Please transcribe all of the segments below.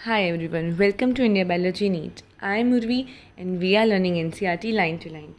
Hi everyone, welcome to India Biology NEET. I am Urvi and we are learning NCERT line to line.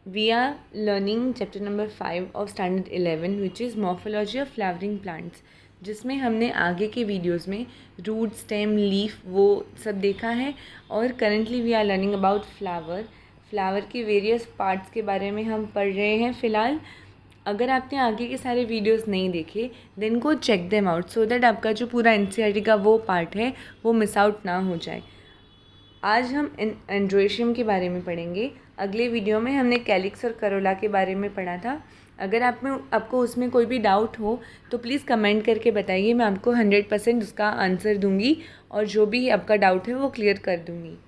We are learning chapter number 5 of standard 11 which is Morphology of Flowering Plants, जिसमें हमने आगे के videos में root, stem, leaf वो सब देखा है और currently we are learning about flower के वेरियस पार्ट्स के बारे में हम पढ़ रहे हैं फ़िलहाल। अगर आपने आगे के सारे वीडियोस नहीं देखे देन को check them out so that आपका जो पूरा एनसीईआरटी का वो पार्ट है वो मिस आउट ना हो जाए। आज हम एंड्रोशियम के बारे में पढ़ेंगे। अगले वीडियो में हमने कैलिक्स और करोला के बारे में पढ़ा था। अगर आपको उसमें कोई भी डाउट हो तो प्लीज़ कमेंट करके बताइए, मैं आपको 100% उसका आंसर दूंगी और जो भी आपका डाउट है वो क्लियर कर दूंगी।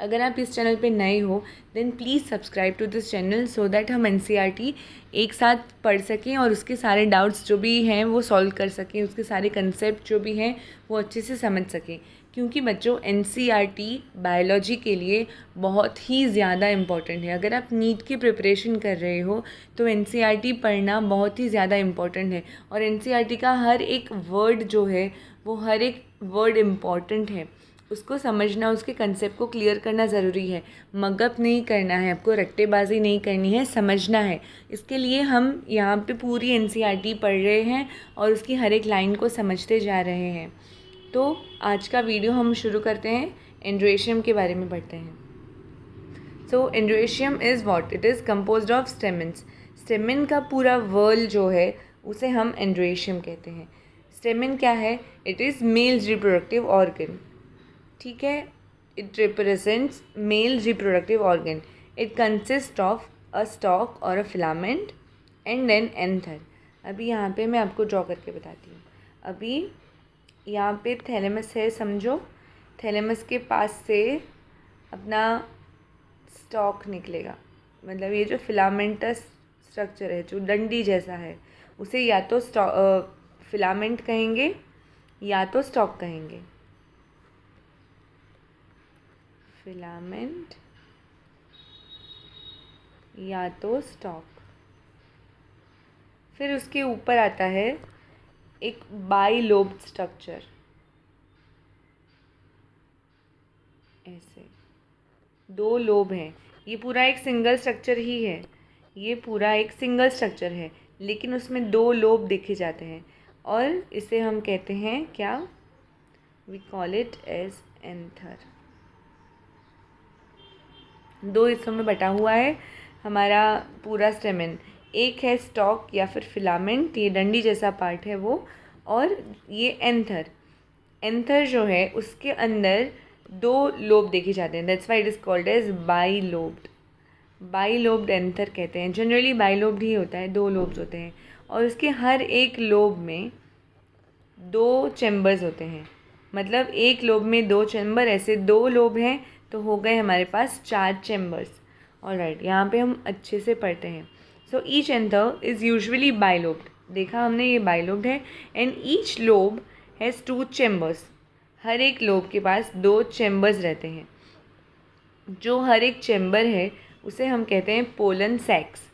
अगर आप इस चैनल पे नए हो then please subscribe to this channel so that हम एनसीईआरटी एक साथ पढ़ सकें और उसके सारे डाउट्स जो भी हैं वो सॉल्व कर सकें, उसके सारे कंसेप्ट जो भी हैं वो अच्छे से समझ सकें। क्योंकि बच्चों एनसीईआरटी बायोलॉजी के लिए बहुत ही ज़्यादा इम्पॉर्टेंट है। अगर आप नीट की प्रिपरेशन कर रहे हो तो एनसीईआरटी पढ़ना बहुत ही ज़्यादा इम्पॉर्टेंट है और एनसीईआरटी का हर एक वर्ड जो है वो हर एक वर्ड इम्पॉर्टेंट है, उसको समझना, उसके कंसेप्ट को क्लियर करना ज़रूरी है। मगअप नहीं करना है आपको, रट्टेबाजी नहीं करनी है, समझना है। इसके लिए हम यहाँ पे पूरी एनसीईआरटी पढ़ रहे हैं और उसकी हर एक लाइन को समझते जा रहे हैं। तो आज का वीडियो हम शुरू करते हैं, एंड्रोशियम के बारे में पढ़ते हैं। So androecium is what? It is composed of stamens. Stamen का पूरा वर्ल जो है उसे हम एंड्रोशियम कहते हैं। स्टेमेन क्या है? It is males reproductive organ. ठीक है, it represents male reproductive organ. It consist of a stalk और a filament and then anther. अभी यहाँ पे मैं आपको ड्रॉ करके बताती हूँ। अभी यहाँ पे थैलेमस है, समझो। थैलेमस के पास से अपना स्टॉक निकलेगा, मतलब ये जो फिलामेंटस स्ट्रक्चर है जो डंडी जैसा है उसे या तो फिलामेंट कहेंगे या तो स्टॉक कहेंगे। फिलामेंट या तो स्टॉक। फिर उसके ऊपर आता है एक बाइलोब्ड स्ट्रक्चर, ऐसे दो लोब हैं। ये पूरा एक सिंगल स्ट्रक्चर ही है, ये पूरा एक सिंगल स्ट्रक्चर है लेकिन उसमें दो लोब देखे जाते हैं और इसे हम कहते हैं क्या? We call it as anther. दो हिस्सों में बटा हुआ है हमारा पूरा स्टेमेन। एक है स्टॉक या फिर फिलामेंट, ये डंडी जैसा पार्ट है वो, और ये एंथर। एंथर जो है उसके अंदर दो लोब देखे जाते हैं, that's why it is called as bilobed. Bilobed anther कहते हैं। जनरली बाइलोब्ड ही होता है, दो लोब्स होते हैं और उसके हर एक लोब में दो चैम्बर्स होते हैं। मतलब एक लोब में दो चैम्बर, ऐसे दो लोब हैं तो हो गए हमारे पास 4 चैम्बर्स। ऑलराइट, यहाँ पे हम अच्छे से पढ़ते हैं। So each anther is usually bilobed. देखा हमने, ये बाइलोब्ड है and each lobe has 2 chambers. हर एक लोब के पास 2 चैम्बर्स रहते हैं। जो हर एक चैम्बर है उसे हम कहते हैं पोलन सैक्स।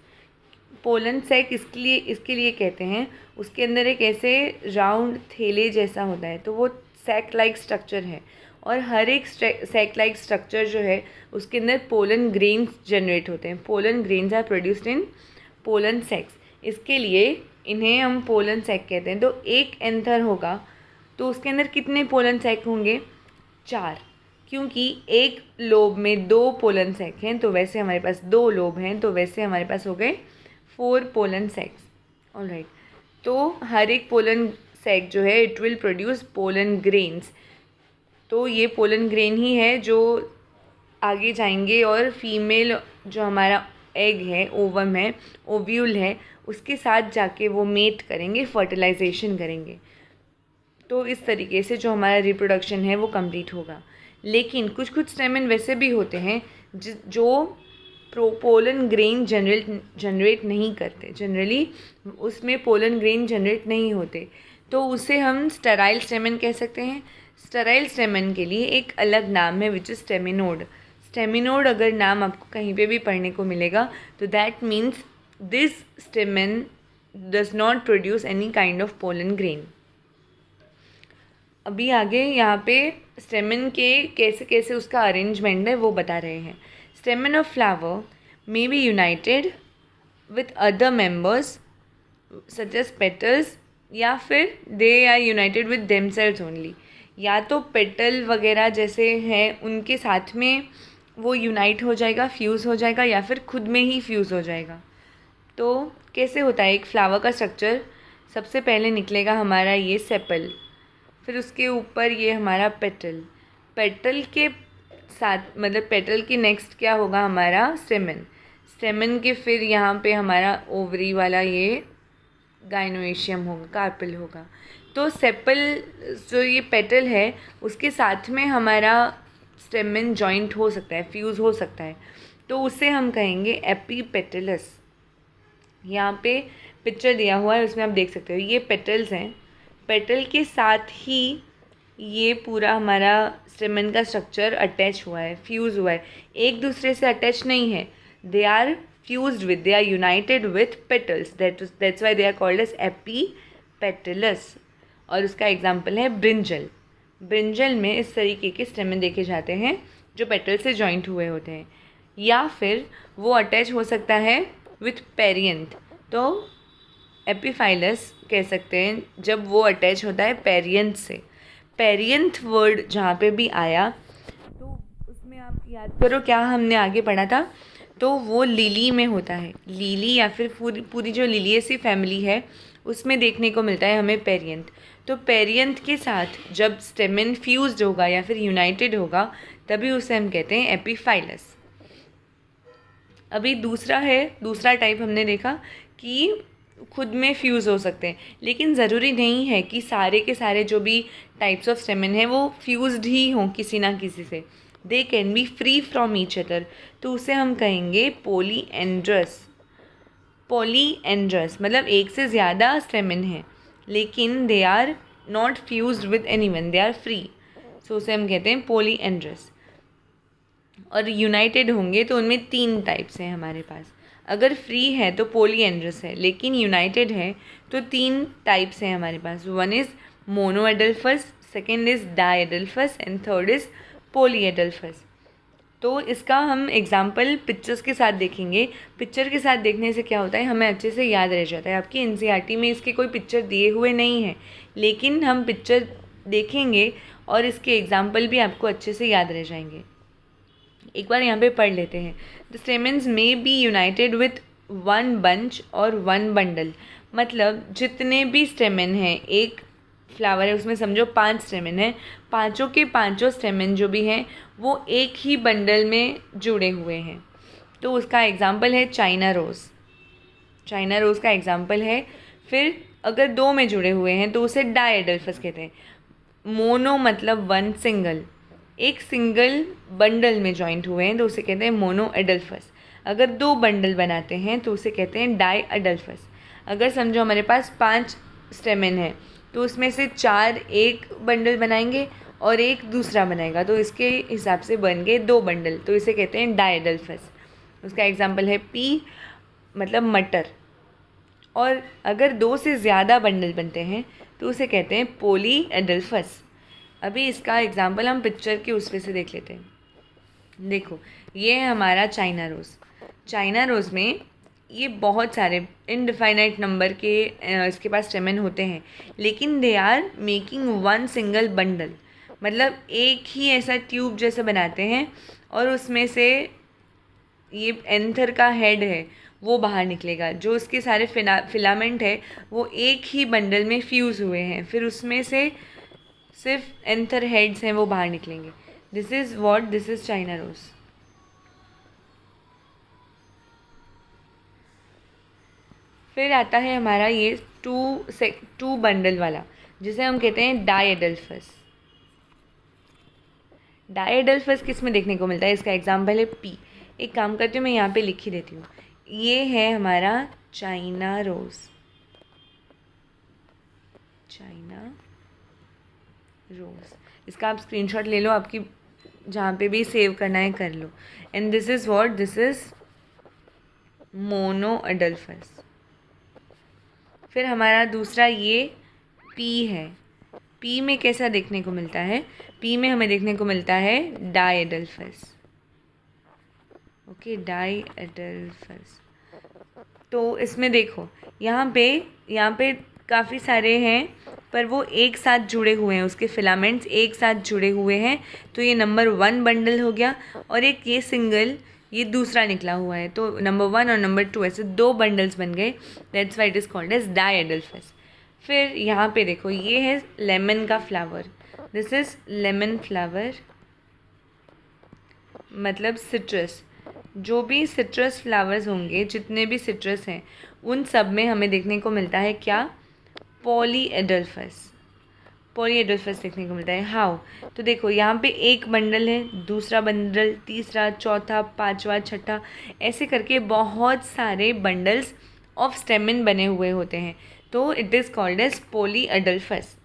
पोलन सैक इसके लिए कहते हैं, उसके अंदर एक ऐसे राउंड थैले जैसा होता है तो वो सैक लाइक स्ट्रक्चर है और हर एक सैक लाइक स्ट्रक्चर जो है उसके अंदर पोलन ग्रेन्स जनरेट होते हैं। Pollen grains are produced in pollen sacs, इसके लिए इन्हें हम पोलन सैक कहते हैं। तो एक एंथर होगा तो उसके अंदर कितने पोलन सैक होंगे? 4, क्योंकि एक लोब में 2 पोलन सैक हैं तो वैसे हमारे पास 2 लोब हैं तो वैसे हमारे पास हो गए 4 पोलन सैक्स। ऑलराइट, तो हर एक पोलन सैक जो है it will produce pollen grains. तो ये पोलन ग्रेन ही है जो आगे जाएंगे और फीमेल जो हमारा एग है, ओवम है, ओव्यूल है, उसके साथ जाके वो मेट करेंगे, फर्टिलाइजेशन करेंगे। तो इस तरीके से जो हमारा रिप्रोडक्शन है वो कंप्लीट होगा। लेकिन कुछ कुछ स्टेमेन वैसे भी होते हैं जो पोलन ग्रेन जनरेट नहीं करते। जनरली उसमें पोलन ग्रेन जनरेट नहीं होते तो उसे हम स्टेराइल स्टेमेन कह सकते हैं। स्टेराइल स्टेमेन के लिए एक अलग नाम है विच इज़ स्टेमिनोड। स्टेमिनोड अगर नाम आपको कहीं पे भी पढ़ने को मिलेगा तो that means this stamen does not produce any kind of pollen grain. अभी आगे यहाँ पे स्टेमन के कैसे कैसे उसका अरेंजमेंट है वो बता रहे हैं। Stamen of flower may be united with other members such as petals, या फिर they are united with themselves only. या तो पेटल वगैरह जैसे हैं उनके साथ में वो यूनाइट हो जाएगा, फ्यूज़ हो जाएगा, या फिर खुद में ही फ्यूज़ हो जाएगा। तो कैसे होता है एक फ्लावर का स्ट्रक्चर? सबसे पहले निकलेगा हमारा ये सेपल, फिर उसके ऊपर ये हमारा पेटल, पेटल के साथ मतलब पेटल के नेक्स्ट क्या होगा हमारा स्टेमन, स्टेमन के फिर यहाँ पे हमारा ओवरी वाला ये गाइनोएशियम होगा, कार्पेल होगा। तो सेपल जो ये पेटल है उसके साथ में हमारा स्टेमन जॉइंट हो सकता है, फ्यूज़ हो सकता है, तो उसे हम कहेंगे एपीपेटलस। यहाँ पे पिक्चर दिया हुआ है उसमें आप देख सकते हो ये पेटल्स हैं, पेटल के साथ ही ये पूरा हमारा स्टेमन का स्ट्रक्चर अटैच हुआ है, फ्यूज़ हुआ है, एक दूसरे से अटैच नहीं है। They are fused with, they are united with petals, that's why they are called as epipetalous। और उसका एग्जाम्पल है ब्रिंजल। ब्रिंजल में इस तरीके के स्टेमन देखे जाते हैं जो पेटल से जॉइंट हुए होते हैं, या फिर वो अटैच हो सकता है विथ पेरियंथ, तो एपीफाइलस कह सकते हैं जब वो अटैच होता है पेरियंथ से। पेरियंथ वर्ड जहाँ पे भी आया तो उसमें आप याद करो क्या हमने आगे पढ़ा था, तो वो लिली में होता है, लिली या फिर पूरी जो लिलियेसी फैमिली है उसमें देखने को मिलता है हमें पेरियंथ। तो पेरियंथ के साथ जब स्टेमन फ्यूज्ड होगा या फिर यूनाइटेड होगा तभी उसे हम कहते हैं एपीफाइलस। अभी दूसरा टाइप हमने देखा कि खुद में फ्यूज़ हो सकते हैं, लेकिन ज़रूरी नहीं है कि सारे के सारे जो भी टाइप्स ऑफ स्टेमन हैं वो फ्यूज्ड ही हों किसी ना किसी से। They can be free from each other, तो उसे हम कहेंगे पॉलीएंड्रस। पॉलीएंड्रस मतलब एक से ज़्यादा स्टेमन है लेकिन they are not fused with anyone, they are free, so उसे हम कहते हैं पॉलीएंड्रस। और यूनाइटेड होंगे तो उनमें 3 टाइप्स हैं हमारे पास। अगर फ्री है तो पॉलीएंड्रस है, लेकिन यूनाइटेड है तो 3 टाइप्स हैं हमारे पास। One is monadelphous, second is diadelphous and third is polyadelphous. तो इसका हम एग्जाम्पल पिक्चर्स के साथ देखेंगे। पिक्चर के साथ देखने से क्या होता है हमें अच्छे से याद रह जाता है। आपकी एनसीईआरटी में इसके कोई पिक्चर दिए हुए नहीं है, लेकिन हम पिक्चर देखेंगे और इसके एग्जाम्पल भी आपको अच्छे से याद रह जाएंगे। एक बार यहाँ पे पढ़ लेते हैं। The stamens may be united with 1 bunch और 1 बंडल, मतलब जितने भी स्टेमन हैं, एक फ्लावर है उसमें समझो 5 स्टेमन है, पांचों के पांचों स्टेमन जो भी हैं वो एक ही बंडल में जुड़े हुए हैं। तो उसका एग्जाम्पल है चाइना रोज़, चाइना रोज़ का एग्जाम्पल है। फिर अगर 2 में जुड़े हुए हैं तो उसे डाइएडल्फस कहते हैं। मोनो मतलब 1 सिंगल, एक सिंगल बंडल में जॉइंट हुए हैं तो उसे कहते हैं मोनो एडल्फस। अगर 2 बंडल बनाते हैं तो उसे कहते हैं डाई एडल्फस। अगर समझो हमारे पास 5 स्टेमन है तो उसमें से 4 एक बंडल बनाएंगे और एक दूसरा बनाएगा, तो इसके हिसाब से बन गए 2 बंडल, तो इसे कहते हैं डाइएडल्फस। उसका एग्जाम्पल है पी मतलब मटर। और अगर 2 से ज़्यादा बंडल बनते हैं तो उसे कहते हैं पोली एडल्फस। अभी इसका एग्जाम्पल हम पिक्चर के उसमें से देख लेते हैं। देखो ये है हमारा चाइना रोज़। चाइना रोज़ में ये बहुत सारे इनडिफाइनाइट नंबर के इसके पास स्टेमन होते हैं, लेकिन they are making 1 single bundle, मतलब एक ही ऐसा ट्यूब जैसा बनाते हैं और उसमें से ये एंथर का हेड है वो बाहर निकलेगा। जो उसके सारे फिलामेंट है वो एक ही बंडल में फ्यूज़ हुए हैं, फिर उसमें से सिर्फ एंथर हेड्स हैं वो बाहर निकलेंगे। This is China rose. फिर आता है हमारा ये 2 बंडल वाला जिसे हम कहते हैं डाइएडल्फस। डाइएडल्फस किस में देखने को मिलता है? इसका एग्जाम्पल है पी। एक काम करती हूँ मैं यहाँ पे लिख ही देती हूँ। ये है हमारा चाइना रोज़, चाइना रोज़। इसका आप स्क्रीनशॉट ले लो, आपकी जहाँ पे भी सेव करना है कर लो। And this is monadelphous. फिर हमारा दूसरा ये पी है, पी में कैसा देखने को मिलता है? पी में हमें देखने को मिलता है डायएडल्फस। ओके, डायएडल्फस। तो इसमें देखो यहाँ पे काफ़ी सारे हैं, पर वो एक साथ जुड़े हुए हैं, उसके फिलामेंट्स एक साथ जुड़े हुए हैं। तो ये नंबर 1 बंडल हो गया, और एक ये सिंगल, ये दूसरा निकला हुआ है। तो नंबर 1 और नंबर 2 ऐसे 2 बंडल्स बन गए। That's why it is called as diadelphous. फिर यहाँ पे देखो, ये है लेमन का flower. This is lemon flower, मतलब सिट्रस। जो भी सिट्रस फ्लावर्स होंगे, जितने भी सिट्रस हैं, उन सब में हमें देखने को मिलता है क्या? पॉलीएडल्फस। पॉलीएडल्फस देखने को मिलता है। हाउ? तो देखो यहाँ पे एक बंडल है, दूसरा बंडल, तीसरा, चौथा, पांचवा, छठा, ऐसे करके बहुत सारे बंडल्स ऑफ स्टेमन बने हुए होते हैं। तो it is called as polyadelphous.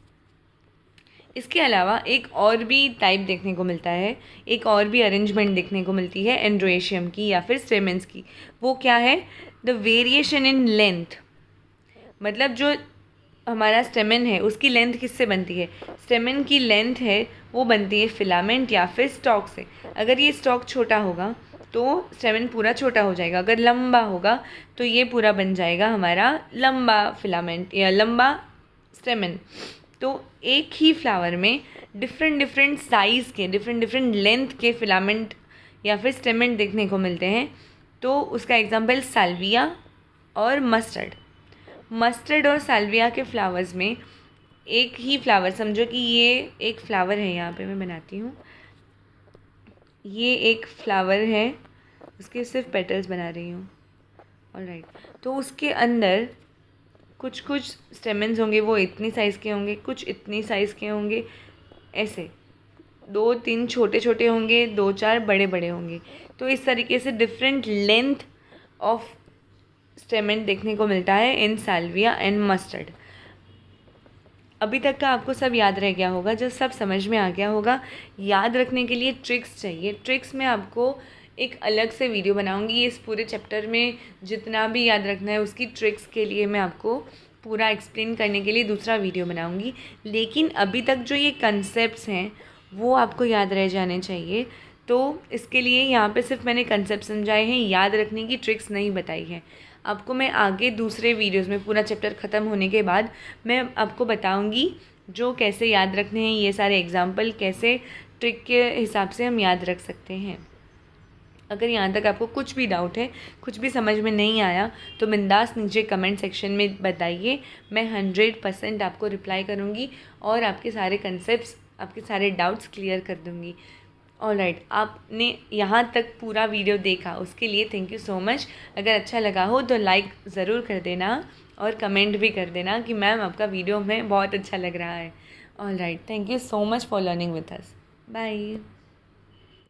इसके अलावा एक और भी टाइप देखने को मिलता है, एक और भी अरेंजमेंट देखने को मिलती है एंड्रोएशियम की या फिर स्टेमेंस की। वो क्या है? The variation in length. मतलब जो हमारा स्टेमन है उसकी लेंथ किससे बनती है? स्टेमन की लेंथ है वो बनती है फिलामेंट या फिर स्टॉक से। अगर ये स्टॉक छोटा होगा तो स्टेमन पूरा छोटा हो जाएगा, अगर लंबा होगा तो ये पूरा बन जाएगा हमारा लंबा फिलामेंट या लंबा स्टेमन। तो एक ही फ्लावर में डिफरेंट साइज़ के, डिफरेंट लेंथ के फिलामेंट या फिर स्टेमन देखने को मिलते हैं। तो उसका एग्जांपल साल्विया और मस्टर्ड और साल्विया के फ्लावर्स में एक ही फ्लावर, समझो कि ये एक फ्लावर है, यहाँ पे मैं बनाती हूँ, ये एक फ्लावर है, उसके सिर्फ पेटल्स बना रही हूँ। ऑलराइट, तो उसके अंदर कुछ स्टेमन्स होंगे, वो इतनी साइज़ के होंगे, कुछ इतनी साइज़ के होंगे, ऐसे 2-3 छोटे छोटे होंगे, 2-4 बड़े बड़े होंगे। तो इस तरीके से डिफरेंट लेंथ ऑफ स्टेमन देखने को मिलता है इन साल्विया एंड मस्टर्ड। अभी तक का आपको सब याद रह गया होगा, जब सब समझ में आ गया होगा। याद रखने के लिए ट्रिक्स चाहिए। ट्रिक्स में आपको एक अलग से वीडियो बनाऊंगी। इस पूरे चैप्टर में जितना भी याद रखना है उसकी ट्रिक्स के लिए मैं आपको पूरा एक्सप्लेन करने के लिए दूसरा वीडियो बनाऊंगी। लेकिन अभी तक जो ये कंसेप्ट्स हैं वो आपको याद रह जाने चाहिए। तो इसके लिए यहाँ पे सिर्फ मैंने कंसेप्ट समझाए हैं, याद रखने की ट्रिक्स नहीं बताई है। आपको मैं आगे दूसरे वीडियोस में पूरा चैप्टर ख़त्म होने के बाद मैं आपको बताऊंगी जो कैसे याद रखने हैं, ये सारे एग्जाम्पल कैसे ट्रिक के हिसाब से हम याद रख सकते हैं। अगर यहाँ तक आपको कुछ भी डाउट है, कुछ भी समझ में नहीं आया, तो बिंदास नीचे कमेंट सेक्शन में बताइए। मैं 100% आपको रिप्लाई करूँगी और आपके सारे कंसेप्ट्स, आपके सारे डाउट्स क्लियर कर दूँगी। ऑलराइट, आपने यहाँ तक पूरा वीडियो देखा उसके लिए थैंक यू सो मच। अगर अच्छा लगा हो तो लाइक ज़रूर कर देना और कमेंट भी कर देना कि मैम आपका वीडियो में बहुत अच्छा लग रहा है। Alright, thank you so much for learning with us. Bye.